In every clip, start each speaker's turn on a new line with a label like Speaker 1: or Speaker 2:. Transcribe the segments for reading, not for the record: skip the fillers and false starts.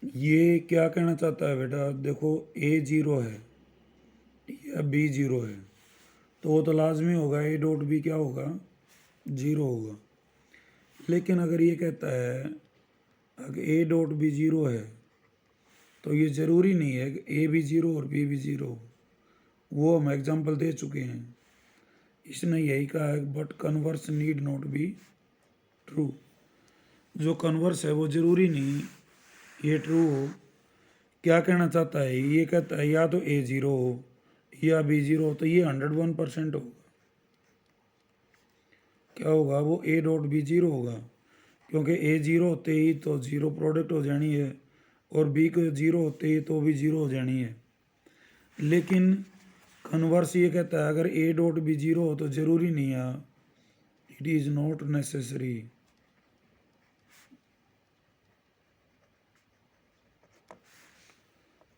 Speaker 1: ये क्या कहना चाहता है बेटा, देखो ए जीरो है या बी जीरो है तो वो तो लाजमी होगा ए डॉट बी क्या होगा, जीरो होगा। लेकिन अगर ये कहता है अगर ए डॉट बी जीरो है तो ये ज़रूरी नहीं है कि ए भी जीरो और बी भी जीरो हो। वो हम एग्जांपल दे चुके हैं। इसने यही कहा है but converse need not be true. जो कन्वर्स है वो ज़रूरी नहीं ये ट्रू हो। क्या कहना चाहता है, ये कहता है या तो ए जीरो हो या बी जीरो हो तो ये 101% होगा। क्या होगा, वो ए डॉट बी जीरो होगा क्योंकि ए जीरो होते ही तो जीरो प्रोडक्ट हो जानी है और बी को जीरो होते ही तो भी जीरो हो जानी है। लेकिन कन्वर्स ये कहता है अगर ए डॉट बी जीरो हो तो ज़रूरी नहीं है, it is not necessary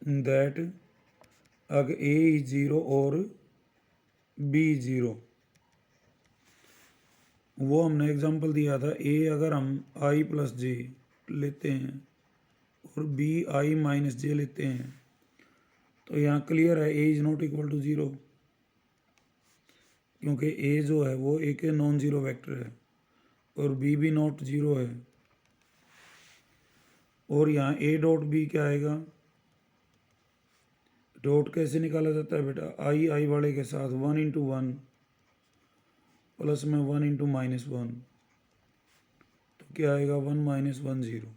Speaker 1: that अगर ए इज जीरो और बी जीरो। वो हमने एग्जांपल दिया था, ए अगर हम आई प्लस जे लेते हैं और बी आई माइनस जे लेते हैं तो यहाँ क्लियर है A is not equal to zero क्योंकि ए जो है वो एक नॉन ज़ीरो वेक्टर है और बी भी नॉट ज़ीरो है। और यहाँ ए डॉट बी क्या आएगा, डॉट कैसे निकाला जाता है बेटा, आई आई वाले के साथ 1 × 1 प्लस में 1 × -1 तो क्या आएगा 1 - 1 0।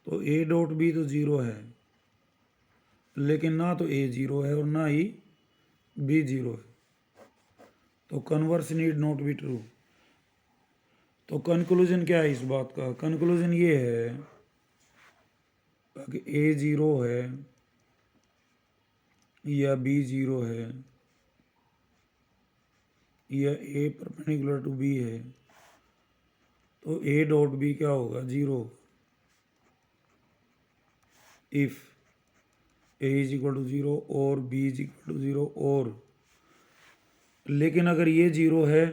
Speaker 1: तो ए डॉट बी तो ज़ीरो है लेकिन ना तो ए ज़ीरो है और ना ही बी ज़ीरो है तो converse need not be true. तो कंक्लूजन क्या है इस बात का, कंक्लूजन ये है कि ए ज़ीरो है या बी ज़ीरो है या ए परपेंडिकुलर टू बी है तो ए डॉट बी क्या होगा, zero. If a is equal to zero और b is equal to zero और, लेकिन अगर ये ज़ीरो है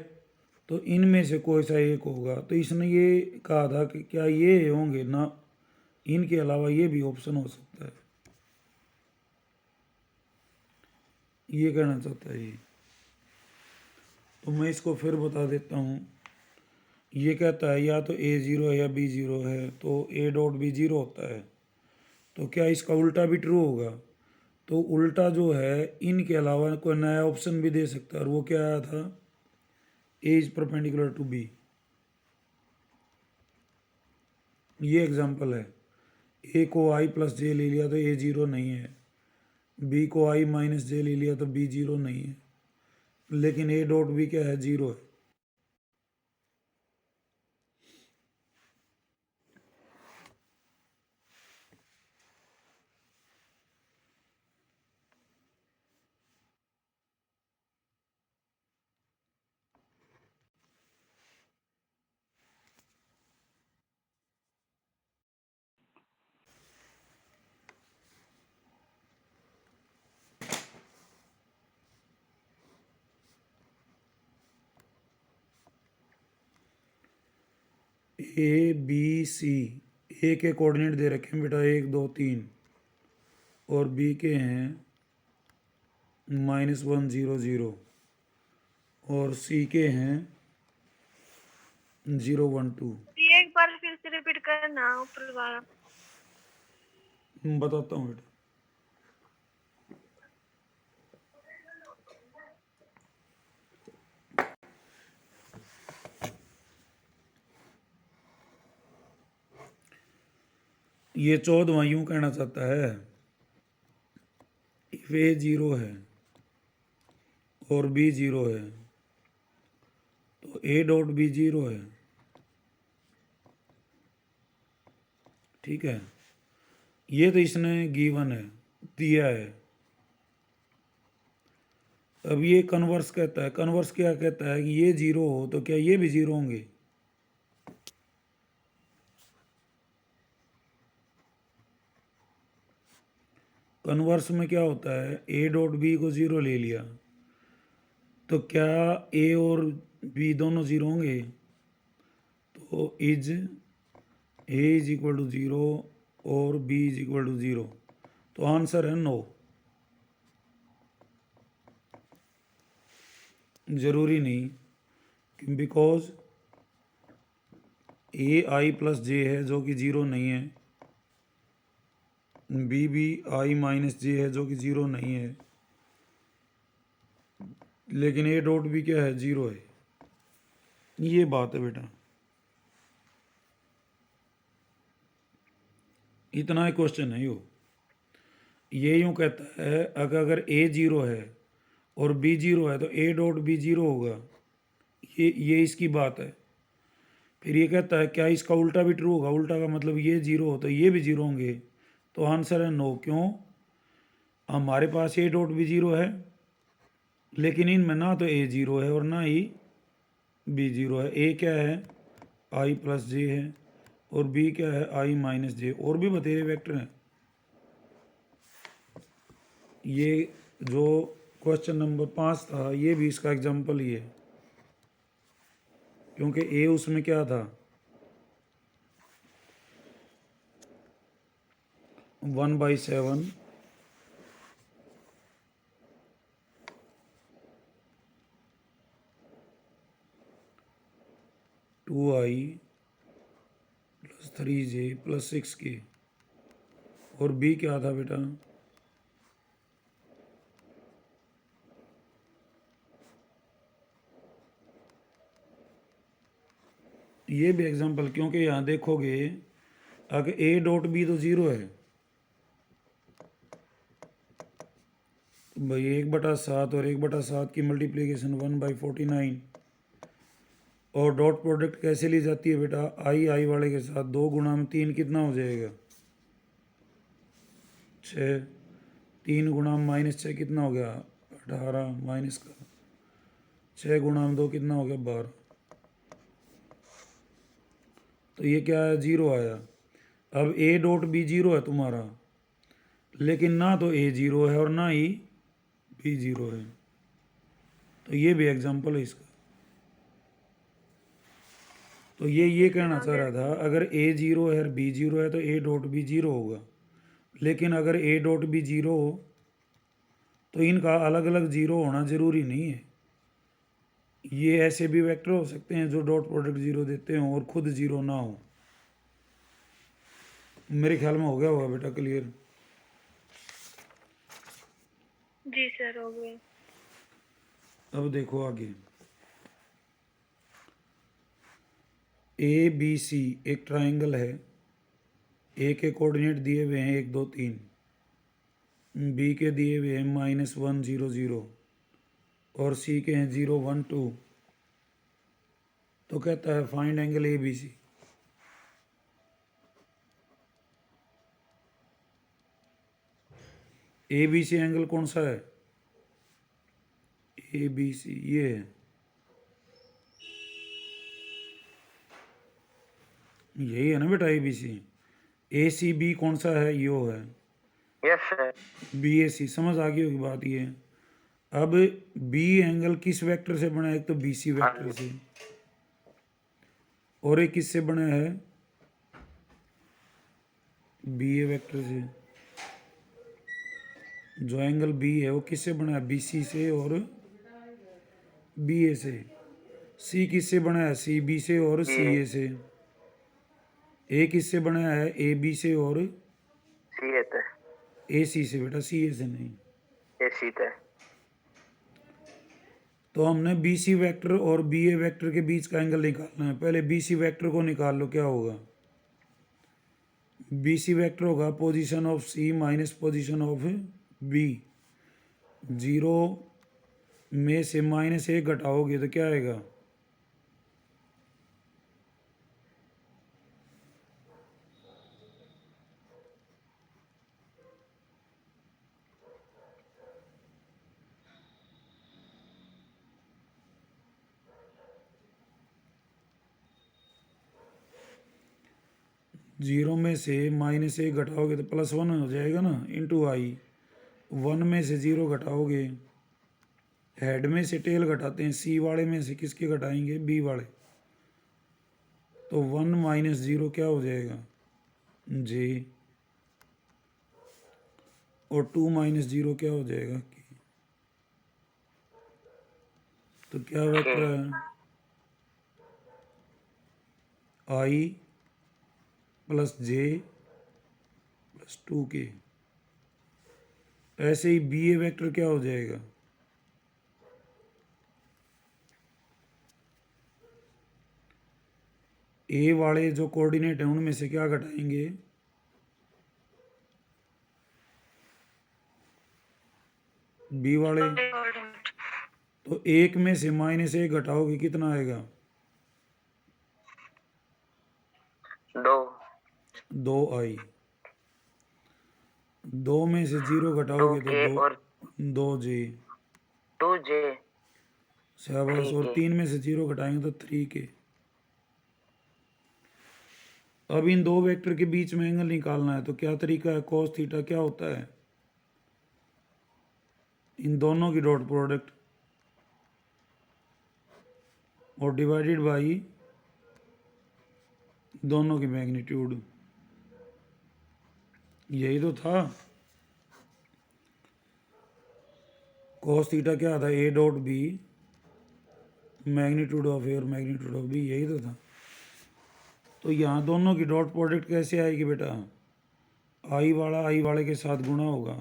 Speaker 1: तो इनमें से कोई सा एक होगा। तो इसने ये कहा था कि क्या ये होंगे ना, इनके अलावा ये भी ऑप्शन हो सकता है, ये कहना चाहता है ये। तो मैं इसको फिर बता देता हूँ। ये कहता है या तो ए ज़ीरो है या बी ज़ीरो है तो ए डॉट बी ज़ीरो होता है। तो क्या इसका उल्टा भी ट्रू होगा, तो उल्टा जो है इनके अलावा कोई नया ऑप्शन भी दे सकता है और वो क्या आया था, ए इज परपेंडिकुलर टू बी। ये एग्जांपल है, ए को आई प्लस जे ले लिया तो ए ज़ीरो नहीं है, बी को आई माइनस जे ले लिया तो बी ज़ीरो नहीं है, लेकिन ए डॉट बी क्या है, ज़ीरो है। ए बी सी, ए के कोऑर्डिनेट दे रखे हैं बेटा 1 2 3 और बी के हैं -1 0 0 और सी के हैं 0 1 2।
Speaker 2: ये एक बार फिर से रिपीट करना ऊपर वाला।
Speaker 1: बताता हूँ बेटा, ये 14वां यूं कहना चाहता है, इफ ए ज़ीरो है और बी ज़ीरो है तो ए डॉट बी ज़ीरो है। ठीक है, ये तो इसने गिवन है, दिया है। अब ये कन्वर्स कहता है, कन्वर्स क्या कहता है कि ये ज़ीरो हो तो क्या ये भी ज़ीरो होंगे। कन्वर्स में क्या होता है, ए डॉट बी को ज़ीरो ले लिया तो क्या ए और बी दोनों ज़ीरो होंगे, तो is A is equal to 0 और बी इज इक्वल टू 0, तो आंसर है नो। जरूरी नहीं, बिकॉज ए आई प्लस जे है जो कि 0 नहीं है, बी भी आई माइनस जे है जो कि 0 नहीं है, लेकिन ए डॉट भी क्या है, 0 है। ये बात है बेटा, इतना ही क्वेश्चन है ये यूं कहता है अगर ए 0 है और बी 0 है तो ए डॉट बी 0 होगा, ये इसकी बात है। फिर ये कहता है क्या इसका उल्टा भी ट्रू होगा, उल्टा का मतलब ये 0 हो तो ये भी 0 होंगे, तो आंसर है नो। क्यों? हमारे पास ए डॉट भी 0 है, लेकिन इनमें ना तो ए 0 है और ना ही बी 0 है। ए क्या है, आई प्लस जे है, और बी क्या है, आई माइनस जे। और भी बतेरे वेक्टर हैं। ये जो क्वेश्चन नंबर 5 था ये भी इसका एग्जाम्पल ही है, क्योंकि ए उसमें क्या था, 1/7 2i plus 3j plus 6k, और बी क्या था बेटा, ये भी एग्जाम्पल, क्योंकि यहाँ देखोगे अगर ए डॉट बी तो 0 है, तो भाई 1/7 और 1/7 की मल्टीप्लीकेशन 1/49, और डॉट प्रोडक्ट कैसे ली जाती है बेटा, आई वाले के साथ 2 गुणा में 3 कितना हो जाएगा, 6, 3 गुणा में -6 कितना हो गया, 18, माइनस का 6 गुणा में 2 कितना हो गया, 12। तो ये क्या है, 0 आया। अब ए डॉट बी 0 है तुम्हारा, लेकिन ना तो ए 0 है और ना ही बी 0 है, तो ये भी एग्जाम्पल है इसका। तो ये कहना चाह रहा था अगर ए 0 है और बी 0 है तो ए डॉट बी 0 होगा, लेकिन अगर ए डॉट बी 0 हो तो इनका अलग अलग 0 होना जरूरी नहीं है। ये ऐसे भी वेक्टर हो सकते हैं जो डॉट प्रोडक्ट 0 देते हों और खुद 0 ना हो। मेरे ख्याल में हो गया होगा बेटा क्लियर।
Speaker 2: जी सर, हो गया।
Speaker 1: अब देखो आगे, ए बी सी एक ट्राइंगल है, ए के कोऑर्डिनेट दिए हुए हैं 1 2 3, बी के दिए हुए हैं -1 0 0 और सी के हैं 0 1 2। तो कहता है find angle A B C. A B C angle कौन सा है, ए बी सी ये है, यही है ना बेटा A B C. A C B कौन सा है, यो है,
Speaker 3: यस सर।
Speaker 1: बी ए सी। समझ आ गई होगी बात ये। अब बी एंगल किस वेक्टर से बना है, एक तो बी सी वेक्टर से, और एक किससे बना है, बी ए वेक्टर से। जो एंगल बी है वो किससे बना है, बी सी से और बी ए से। सी किससे बना है, सी बी से और सी ए से। ए किससे बना है, ए बी से और
Speaker 3: सी ए थे,
Speaker 1: ए सी से बेटा, सी ए से नहीं।
Speaker 3: ए सी थे।
Speaker 1: तो हमने बी सी वेक्टर और बी ए वेक्टर के बीच का एंगल निकालना है। पहले बी सी वेक्टर को निकाल लो, क्या होगा, बी सी वेक्टर होगा position of C minus position of B. 0 में से -1 घटाओगे तो क्या आएगा, जीरो में से -1 घटाओगे तो +1 हो जाएगा ना, इंटू आई। 1 में से 0 घटाओगे, हेड में से टेल घटाते हैं, सी वाले में से किसके घटाएंगे, बी वाले। तो 1 माइनस 0 क्या हो जाएगा, जे, और 2 माइनस 0 क्या हो जाएगा, के। तो क्या वेक्टर है, आई प्लस जे प्लस 2 के। ऐसे ही बी ए वेक्टर क्या हो जाएगा, ए वाले जो कोऑर्डिनेट हैं उनमें से क्या घटाएंगे, बी वाले। तो एक में से माइनस एक घटाओगे कितना आएगा,
Speaker 3: 2
Speaker 1: दो आई। 2 में से 0 घटाओगे तो
Speaker 3: 2k
Speaker 1: दो,
Speaker 3: और
Speaker 1: 2 जे।
Speaker 3: 2j
Speaker 1: शाबाश। और
Speaker 3: 3k।
Speaker 1: 3 में से 0 घटाएंगे तो 3 के। अब इन दो वेक्टर के बीच में एंगल निकालना है, तो क्या तरीका है, cos थीटा क्या होता है, इन दोनों की डॉट प्रोडक्ट और डिवाइडेड बाई दोनों की मैग्नीट्यूड। यही तो था, cos थीटा क्या था, a dot b magnitude of a और मैग्नीट्यूड ऑफ बी, यही तो था। तो यहाँ दोनों की डॉट प्रोडक्ट कैसे आएगी बेटा, आई वाले के साथ गुणा होगा,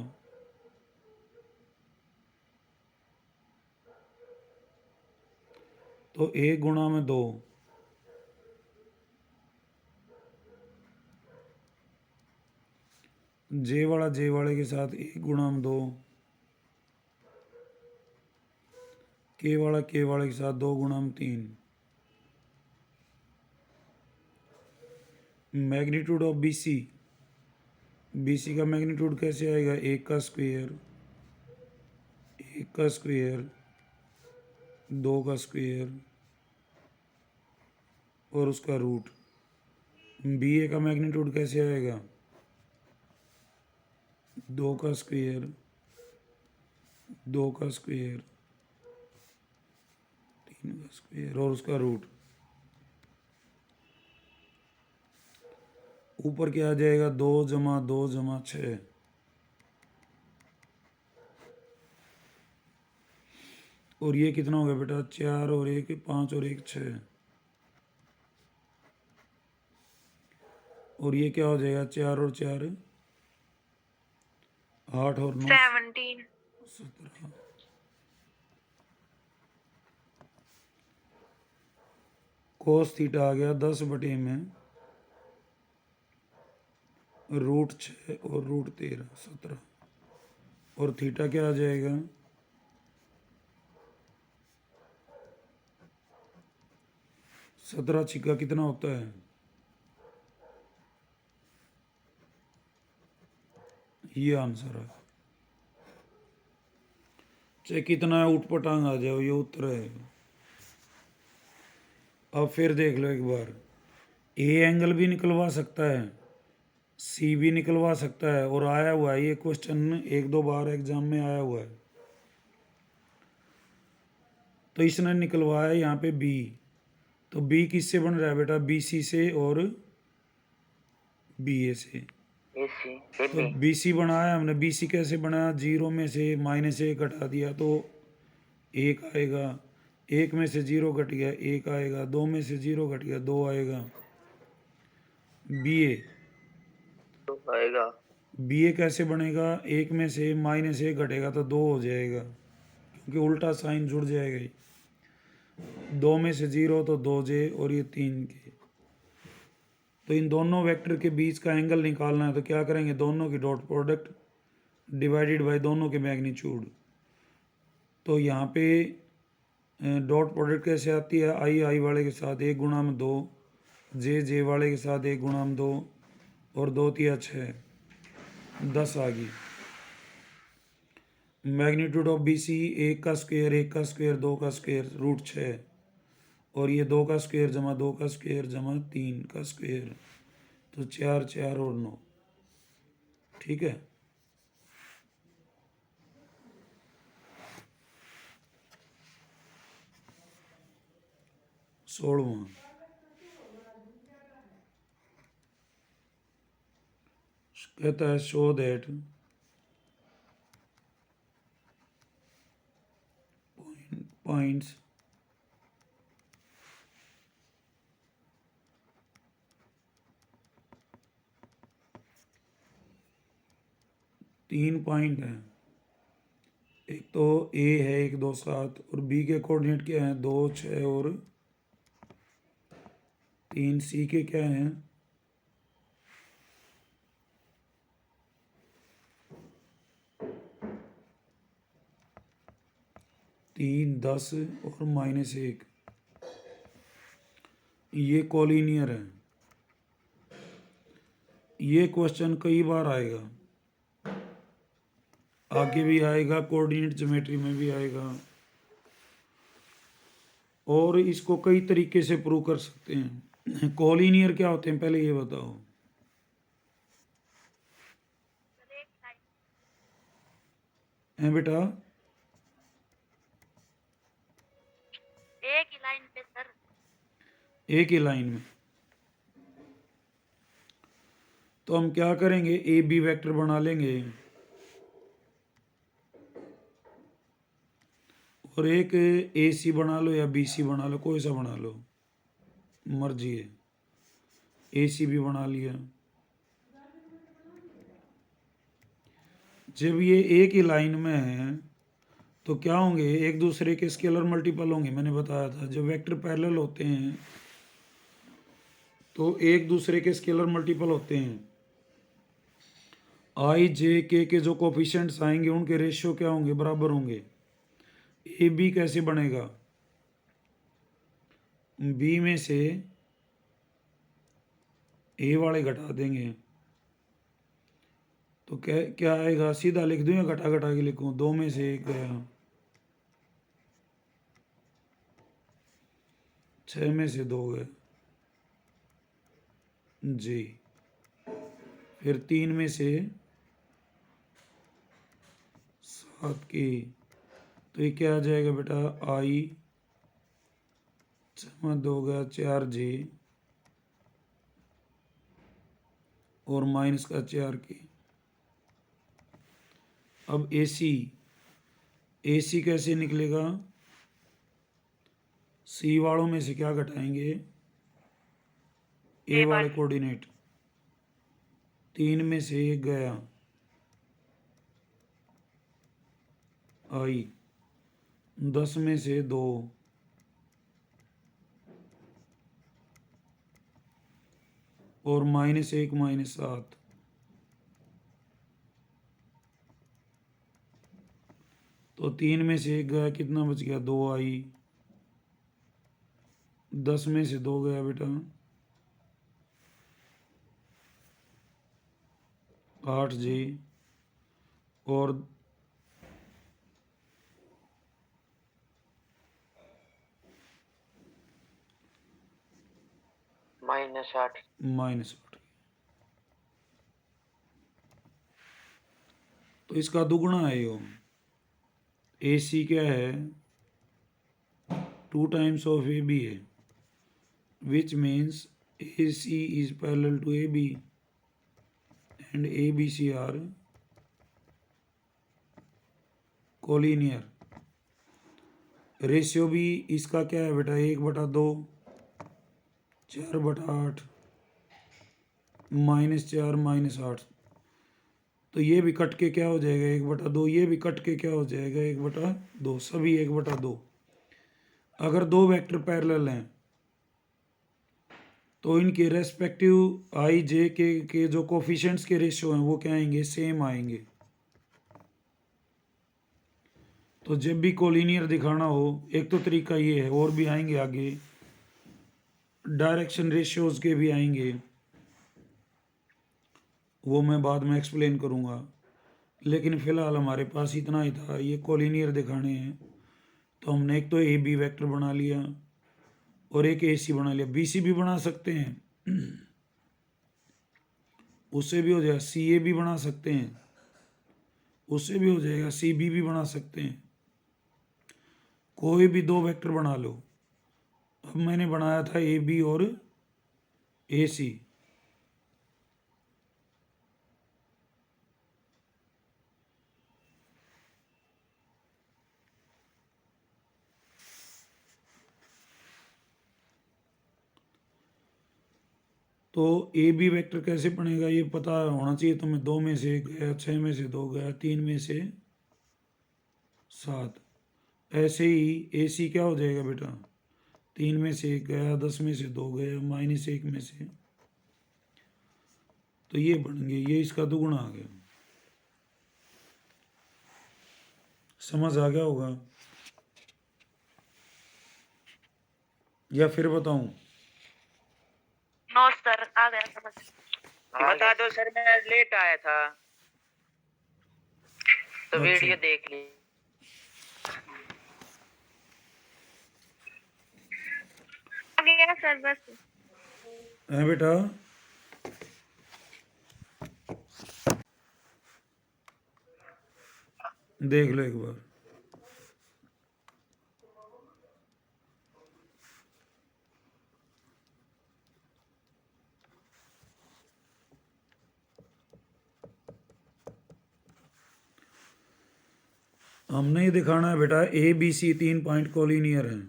Speaker 1: तो 1 गुणा में 2, जे वाले के साथ 1 गुणा में 2, के वाले के साथ 2 गुणा में 3। मैग्नीट्यूड ऑफ BC, BC का मैग्नीट्यूड कैसे आएगा, 1 का स्क्वायर, 1 का स्क्वायर, 2 का स्क्वायर और उसका रूट। BA का मैग्नीट्यूड कैसे आएगा, 2 का स्क्वायर, 2 का स्क्वायर, 3 का स्क्वायर और उसका रूट। ऊपर क्या आ जाएगा, 2 + 2 = 6। और ये कितना हो गया बेटा, 4 और 1 5 और 1 6। और ये क्या हो जाएगा, 4 और 4 8 और 9
Speaker 2: 17।
Speaker 1: 17। cos थीटा आ गया 10/में √6 और √13 17। और थीटा क्या आ जाएगा, 17 छिक्का कितना होता है, ये आंसर है। चाहे कितना उठपटांग आ जाओ, ये उत्तर है। अब फिर देख लो एक बार, ए एंगल भी निकलवा सकता है, सी भी निकलवा सकता है, और आया हुआ है ये क्वेश्चन 1-2 बार एग्जाम में आया हुआ है। तो इसने निकलवाया यहाँ पे बी, तो बी किससे बन रहा है बेटा, BC से और BA से।
Speaker 3: AC
Speaker 1: तो
Speaker 3: AB
Speaker 1: BC बनाया हमने, BC कैसे बनाया, 0 में से -1 घटा दिया तो 1 आएगा, 1 में से 0 घट गया 1 आएगा, 2 में से 0 घट गया 2 आएगा। BA,
Speaker 3: तो आएगा।
Speaker 1: BA कैसे बनेगा, 1 में से -1 घटेगा तो 2 हो जाएगा, क्योंकि उल्टा साइन जुड़ जाएगा ही। 2 में से 0 तो 2J और ये 3K। तो इन दोनों वेक्टर के बीच का एंगल निकालना है, तो क्या करेंगे, दोनों की डॉट प्रोडक्ट डिवाइडेड बाय दोनों के मैग्नीट्यूड। तो यहाँ पे डॉट प्रोडक्ट कैसे आती है, आई वाले के साथ 1 गुणा में 2, जे वाले के साथ 1 गुणा में 2 और 2 × 3 = 6, 10 आ गई। मैग्नीट्यूड ऑफ BC 1 का स्क्वायर 1 का स्क्वायर 2 का स्क्वायर √6, और ये 2 का स्क्वायर जमा 2 का स्क्वायर जमा 3 का स्क्वायर, तो 4 4 और 9। ठीक है। सोलवा, कहता है शो दैट पॉइंट्स तीन पॉइंट हैं, एक तो ए है 1 2 7 और बी के कोऑर्डिनेट क्या हैं 2 6 और 3, सी के क्या हैं 3 10 और -1। ये कॉलिनियर है। ये क्वेश्चन कई बार आएगा, आगे भी आएगा, कोऑर्डिनेट ज्योमेट्री में भी आएगा, और इसको कई तरीके से प्रूव कर सकते हैं। कॉलिनियर क्या होते हैं पहले ये बताओ। हैं बेटा?
Speaker 2: एक ही लाइन पे सर।
Speaker 1: एक ही लाइन में। तो हम क्या करेंगे, ए बी वेक्टर बना लेंगे और एक ए सी बना लो या बी सी बना लो, कोई सा बना लो, मर्जी है। ए सी भी बना लिया। जब ये एक ही लाइन में है तो क्या होंगे, एक दूसरे के स्केलर मल्टीपल होंगे। मैंने बताया था जब वेक्टर पैरेलल होते हैं तो एक दूसरे के स्केलर मल्टीपल होते हैं। आई जे के जो कोफिशिएंट्स आएंगे उनके रेशियो क्या होंगे, बराबर होंगे। ए बी कैसे बनेगा, बी में से ए वाले घटा देंगे तो क्या क्या आएगा, सीधा लिख दूं या घटा घटा के लिखूं, 2 में से 1 गया, 6 में से 2 गए जी, फिर 3 में से 7 की, तो ये क्या आ जाएगा बेटा, आई 6 2 गया 4 जी और माइनस का 4 की। अब ए सी कैसे निकलेगा, सी वालों में से क्या घटाएंगे, ए वाले कोऑर्डिनेट, 3 में से 1 गया, आई 10 में से 2 और -1 -7, तो 3 में से 1 गया, कितना बच गया, 2 आई, 10 में से 2 गया बेटा 8 जी और
Speaker 3: -8।
Speaker 1: -8। तो इसका दुगुना है यो। ए सी क्या है, 2 टाइम्स ऑफ ए बी है, which means A C is parallel to A B and A B C are collinear. Ratio भी इसका क्या है बेटा, 1/2, 4/8, -4 -8, तो ये भी कट के क्या हो जाएगा, 1/2, ये भी कट के क्या हो जाएगा, 1/2, सभी 1/2। अगर दो वेक्टर पैरेलल हैं तो इनके रेस्पेक्टिव आई जे के जो कोफिशिएंट्स के रेशियो हैं वो क्या आएंगे, सेम आएंगे। तो जब भी कोलिनियर दिखाना हो, एक तो तरीका ये है, और भी आएंगे आगे, डायरेक्शन रेशियोज के भी आएंगे, वो मैं बाद में एक्सप्लेन करूँगा, लेकिन फ़िलहाल हमारे पास इतना ही था, ये कोलिनियर दिखाने हैं। तो हमने एक तो ए बी वेक्टर बना लिया और एक ए सी बना लिया, बी सी भी बना सकते हैं, उससे भी हो जाएगा, सी ए भी बना सकते हैं, उससे भी हो जाएगा, सी बी भी बना सकते हैं, कोई भी दो वेक्टर बना लो। अब मैंने बनाया था ए बी और ए सी, तो ए बी वेक्टर कैसे बनेगा ये पता होना चाहिए तुम्हें। 2 में से 1 गया, 6 में से 2 गया, 3 में से 7। ऐसे ही ए सी क्या हो जाएगा बेटा, 3 में से 1 गया, 10 में से 2 गया, -1 में से, तो ये बन गया, ये इसका दुगुना आ गया। समझ आ गया होगा या फिर बताऊं?
Speaker 2: नो सर, आ गया समझ।
Speaker 3: बता दो सर, मैं लेट आया था तो
Speaker 1: अच्छा।
Speaker 3: वीडियो देख ली।
Speaker 2: आ गया सर बस।
Speaker 1: है बेटा, देख लो एक बार। हमने ही दिखाना है बेटा, A B C 3 point collinear हैं।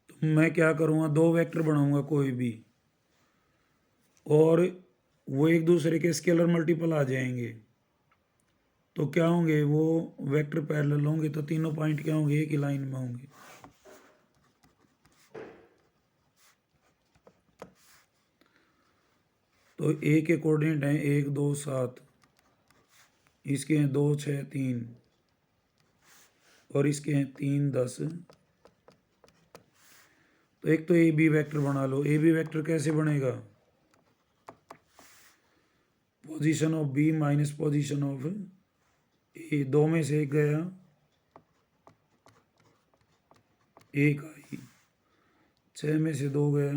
Speaker 1: तो मैं क्या करूँगा, 2 वेक्टर बनाऊंगा कोई भी, और वो एक दूसरे के स्केलर मल्टीपल आ जाएंगे। तो क्या होंगे, वो वेक्टर पैरेलल होंगे, तो तीनों पॉइंट क्या होंगे, एक ही लाइन में होंगे। तो ए के कोऑर्डिनेट हैं 1 2 7, इसके हैं 2 6 3, और इसके हैं 3 10। तो एक तो ए बी वेक्टर बना लो। ए बी वेक्टर कैसे बनेगा, position of b minus position of a, 2 में से 1 गया, 1 आई, 6 में से 2 गया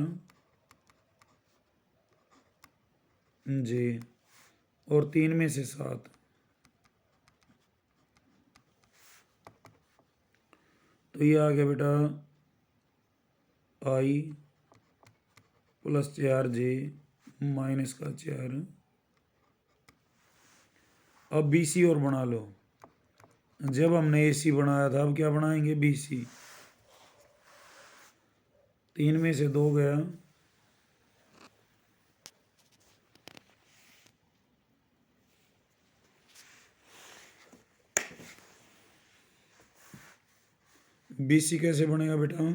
Speaker 1: जे, और 3 में से 7। तो ये आ गया बेटा आई प्लस 4 जे माइनस का 4। अब बी सी और बना लो। जब हमने ए सी बनाया था, अब क्या बनाएंगे, बी सी। 3 में से 2 गया, बी सी कैसे बनेगा बेटा,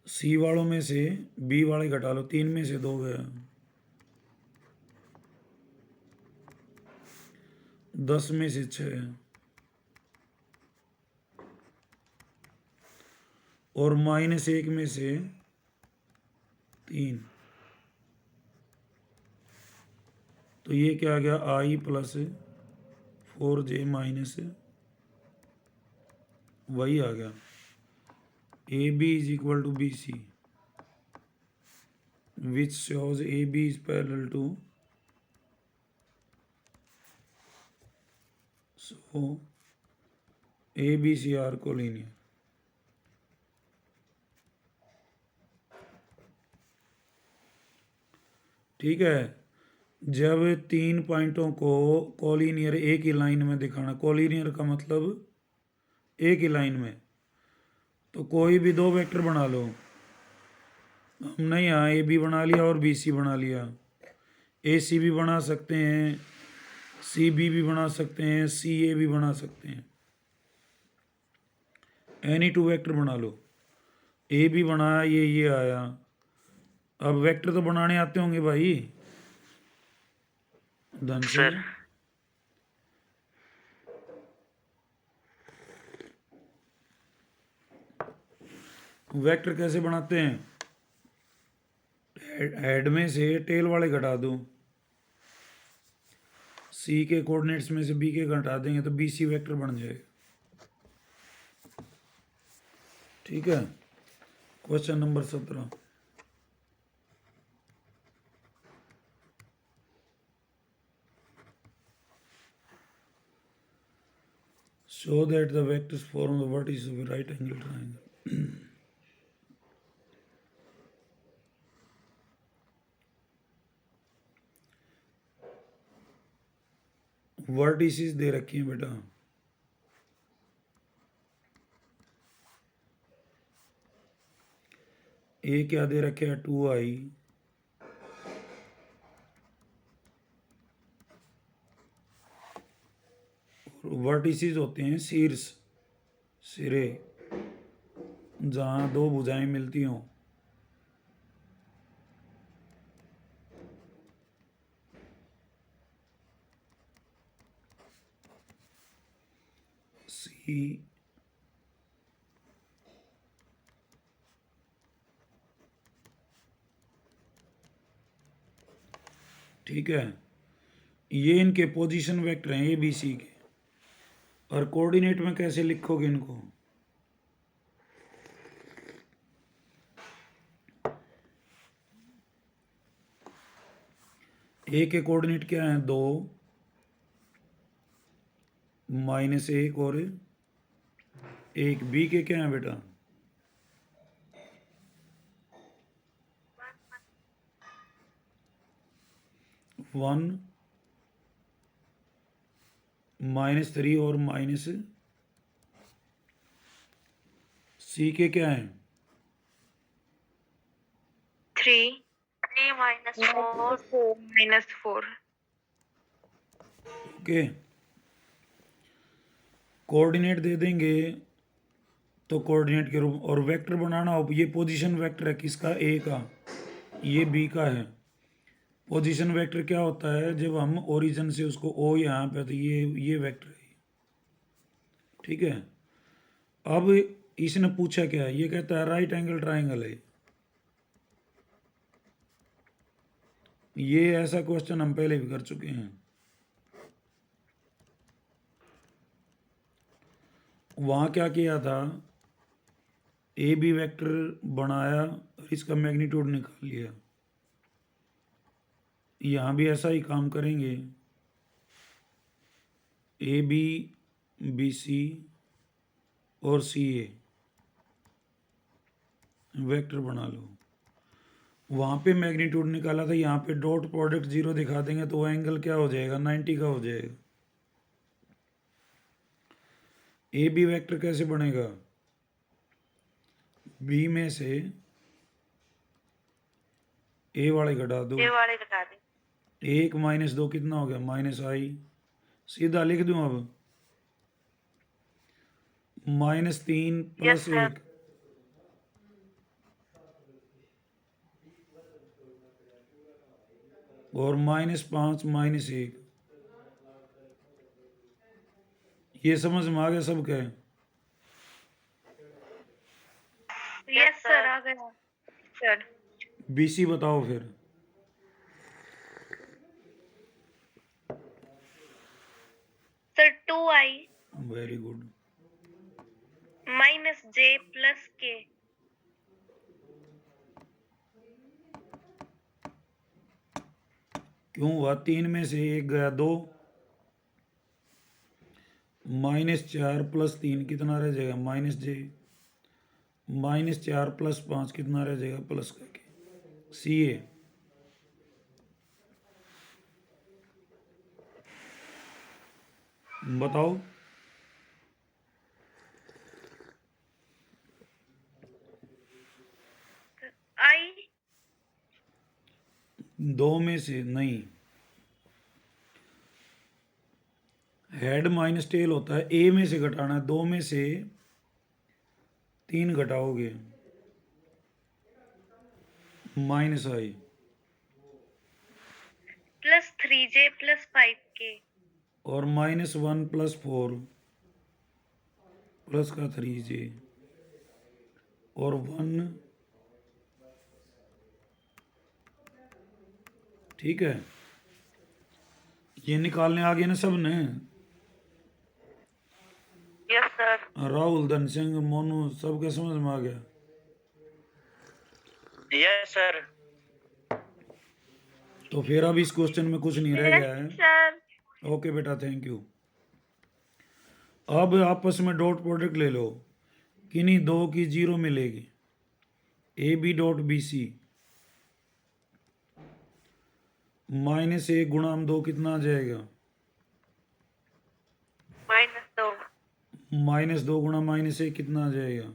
Speaker 1: सी वालों में से बी वाले घटा लो। 3 में से 2 गया, 10 में से 6, और -1 में से 3। तो ये क्या आ गया, आई प्लस 4 जे माइनस, वही आ गया, A B is equal to B C, which shows A B is parallel to, so A B C are collinear. ठीक है। जब 3 पॉइंटों को कोलिनियर एक ही लाइन में दिखाना, कोलिनियर का मतलब एक ही लाइन में, तो कोई भी 2 वेक्टर बना लो। हमने यहाँ ए बी बना लिया और बी सी बना लिया, ए सी भी बना सकते हैं, सी बी भी बना सकते हैं, सी ए भी बना सकते हैं। एनी 2 वेक्टर बना लो। ए भी बनाया, ये आया। अब वेक्टर तो बनाने आते होंगे भाई धन से।
Speaker 3: सर
Speaker 1: वेक्टर कैसे बनाते हैं, हेड में से टेल वाले घटा दो, सी के कोऑर्डिनेट्स में से बी के घटा देंगे तो बी सी वेक्टर बन जाएगा। ठीक है। Question number 17, show that the vectors form the vertices of a right angle triangle. Vertices दे रखी हैं बेटा, ए क्या दे रखे है 2i, वर्टिसेस होते हैं शीर्ष, सिरे, जहाँ दो भुजाएं मिलती हों। सी, ठीक है, ये इनके पोजीशन वेक्टर हैं ए बी सी के। और कोऑर्डिनेट में कैसे लिखोगे इनको? ए के कोऑर्डिनेट क्या है? 2, -1 और 1। बी के क्या है बेटा? 1, -3 और माइनस। सी के क्या है?
Speaker 2: 3 -4
Speaker 4: -4
Speaker 1: ओके, कोऑर्डिनेट दे देंगे तो कोऑर्डिनेट के रूप, और वेक्टर बनाना हो, ये पोजीशन वेक्टर है किसका? ए का, ये बी का है। पोजीशन वेक्टर क्या होता है? जब हम ओरिजिन से उसको ओ यहाँ पे, तो ये वेक्टर है, ठीक है। अब इसने पूछा क्या है? ये कहता है राइट एंगल ट्राइंगल है। ये ऐसा क्वेश्चन हम पहले भी कर चुके हैं। वहाँ क्या किया था? ए बी वेक्टर बनाया और इसका मैग्नीट्यूड निकाल लिया। यहाँ भी ऐसा ही काम करेंगे। ए बी, बी सी और सी ए वेक्टर बना लो। वहाँ पे मैग्नीट्यूड निकाला था, यहाँ पे डॉट प्रोडक्ट 0 दिखा देंगे तो वो एंगल क्या हो जाएगा? 90 का हो जाएगा। ए बी वेक्टर कैसे बनेगा? बी में से ए वाले घटा दो।
Speaker 2: ये वाले घटा दे।
Speaker 1: 1 -2 कितना हो गया? -i। सीधा लिख दूं अब? -3
Speaker 2: Yes,
Speaker 1: +
Speaker 2: sir.
Speaker 1: 1 और -5 -1। ये समझ में आ गया सब? क्या है?
Speaker 4: यस सर, आ गया सर।
Speaker 1: बीसी बताओ फिर।
Speaker 4: Sir 2i
Speaker 1: very good.
Speaker 4: -j + k
Speaker 1: क्यों हुआ? 3 में से 1 गया, 2, -4 + 3 कितना रह जाएगा? -j, -4 + 5 कितना रह जाएगा? प्लस करके सी ए। बताओ।
Speaker 4: i
Speaker 1: 2 में से नहीं, हेड माइनस टेल होता है, ए में से घटाना है। 2 में से 3 घटाओगे, -i
Speaker 4: + 3j + 5k
Speaker 1: और -1 + 4 प्लस का 3j और 1, ठीक है। ये निकालने आ गए ना सब ने?
Speaker 2: Yes, sir.
Speaker 1: राहुल, धन सिंह, मोनू, सबके समझ में आ गया?
Speaker 3: Yes sir.
Speaker 1: तो फिर अब इस क्वेश्चन में कुछ नहीं रह गया है।
Speaker 4: सर।
Speaker 1: ओके बेटा, थैंक यू। अब आपस में डॉट प्रोडक्ट ले लो, किन्हीं दो की 0 मिलेगी। A B dot B C, -1 गुणा 2 कितना आ जाएगा?
Speaker 2: -2
Speaker 1: -2 गुणा -1 कितना आ जाएगा?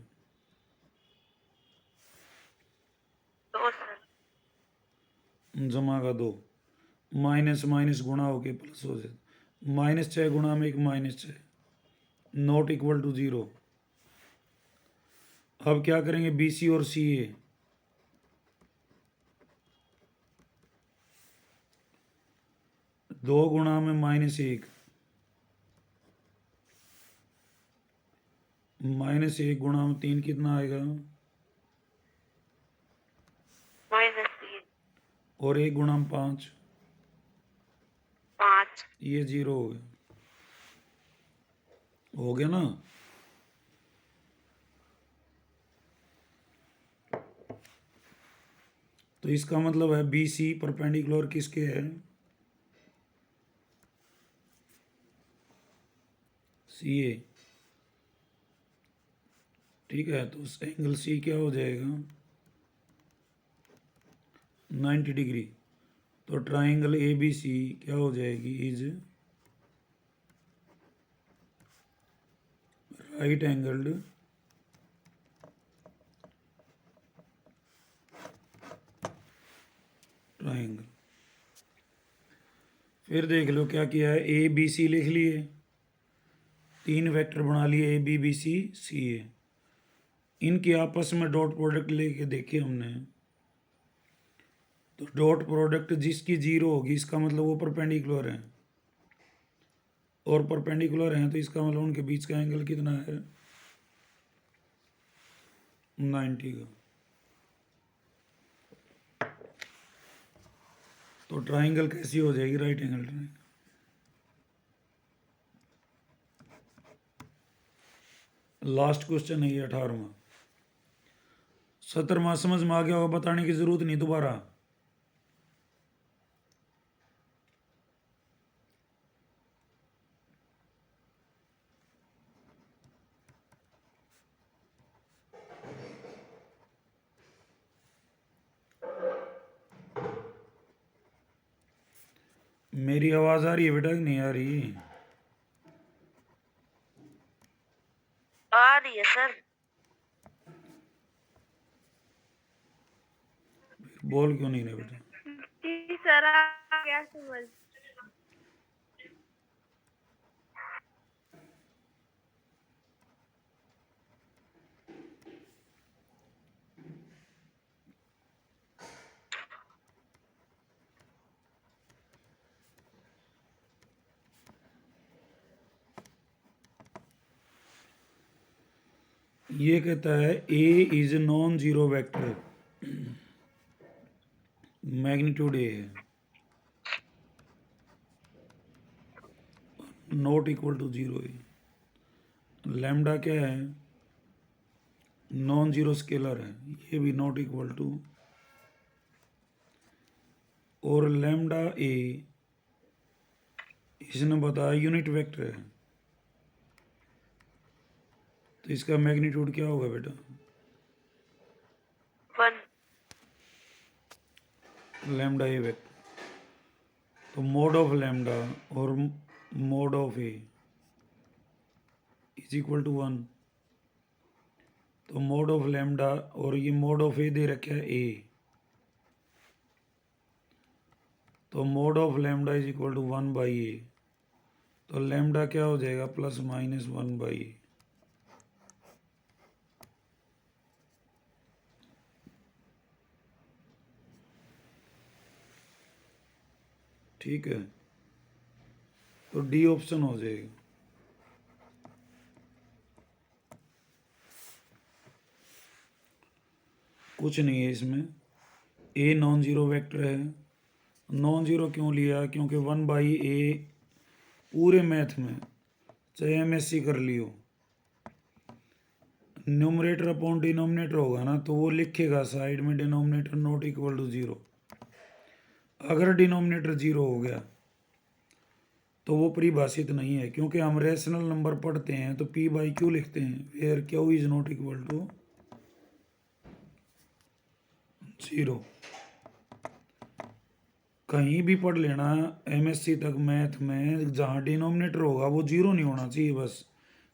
Speaker 1: जमा का 2, माइनस माइनस गुणा होके प्लस हो जाए, -6 गुणा में 1 -6, नॉट इक्वल टू 0। अब क्या करेंगे, बी सी और सी ए, दो गुणा में -1, -1 गुणा में 3 कितना आएगा,
Speaker 2: -3
Speaker 1: और 1 गुणा में 5,
Speaker 2: 5
Speaker 1: ये 0 हो गया ना। तो इसका मतलब है बी सी परपेंडिकुलर किसके है, सी ए। ठीक है, तो एंगल सी क्या हो जाएगा, 90 डिग्री। तो ट्राइंगल ए बी सी क्या हो जाएगी, इज राइट एंगल्ड ट्राइंगल। फिर देख लो क्या किया है, ए बी सी लिख लिए, 3 वेक्टर बना लिए, ए बी बी सी सी ए। इनके आपस में डॉट प्रोडक्ट लेके देखे हमने, तो डॉट प्रोडक्ट जिसकी 0 होगी इसका मतलब वो परपेंडिकुलर है, और परपेंडिकुलर हैं तो इसका मतलब उनके बीच का एंगल कितना है, 90 का। तो ट्राइंगल कैसी हो जाएगी, right angle triangle. Last question है ये 18वां। 17वां समझ में आ गया होगा, बताने की जरूरत नहीं दोबारा। मेरी आवाज आ रही है बेटा कि नहीं आ रही,
Speaker 2: आ रही है सर।
Speaker 1: बोल क्यों नहीं रहे बेटा।
Speaker 4: जी सर, आ गया समझ।
Speaker 1: ये कहता है a is non zero vector, magnitude a है, नॉट इक्वल टू 0 है। लैम्डा क्या है, नॉन जीरो स्केलर है, ये भी नॉट इक्वल टू, और लैम्डा ए इसने बताया यूनिट वेक्टर है, तो इसका मैग्नीट्यूड क्या होगा बेटा,
Speaker 2: 1
Speaker 1: लैम्डा ए वेक्टर। तो मोड ऑफ लैम्डा और mod of A is equal to 1। तो मोड ऑफ लैम्डा और ये मोड ऑफ ए दे रखा है ए, तो mod of lambda is equal to 1 by a. तो लैम्डा क्या हो जाएगा, +-1 बाई ए। ठीक है, तो डी ऑप्शन हो जाएगा। कुछ नहीं है इसमें, ए नॉन जीरो वेक्टर है। नॉन जीरो क्यों लिया, क्योंकि 1 बाई ए पूरे मैथ में चाहे एमएससी कर लियो, न्यूमरेटर अपॉन डिनोमिनेटर होगा ना, तो वो लिखेगा साइड में डिनोमिनेटर नॉट इक्वल टू 0। अगर डिनोमिनेटर 0 हो गया तो वो परिभाषित नहीं है, क्योंकि हम रैशनल नंबर पढ़ते हैं तो पी बाई क्यू लिखते हैं, where Q is not equal to 0। कहीं भी पढ़ लेना एमएससी तक मैथ में, जहाँ डिनोमिनेटर होगा वो 0 नहीं होना चाहिए, बस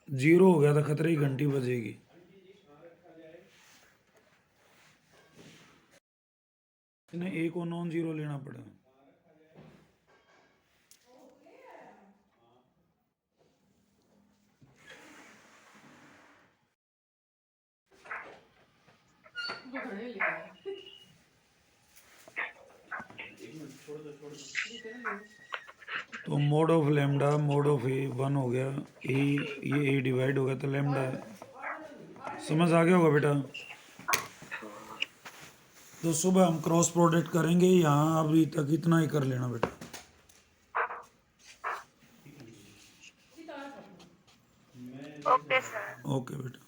Speaker 1: 0 हो गया तो खतरे की घंटी बजेगी। इन्हें ए को नॉन जीरो लेना पड़ा। तो mod of lambda mod of a 1 हो गया, ए ये ए डिवाइड हो गया तो लेमडा समझ आ गया होगा बेटा। तो सुबह हम क्रॉस प्रोडक्ट करेंगे, यहाँ अभी तक इतना ही कर लेना बेटा।
Speaker 2: Okay sir.
Speaker 1: ओके बेटा।